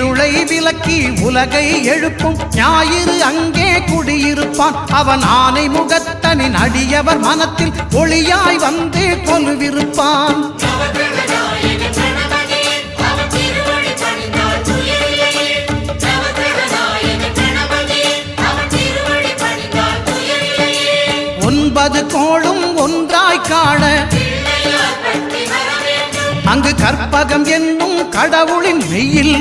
இருளை விலக்கி உலகை எழுப்பும் ஞாயிறு அங்கே குடியிருப்பான். அவன் ஆனை முகத்தனின் அடியவர் மனத்தில் ஒளியாய் வந்து கொலுவிருப்பான். ஒன்பது கோளும் ஒன்றாய் காண அங்கு கற்பகம் என்னும் கடவுளின் மெய்யில்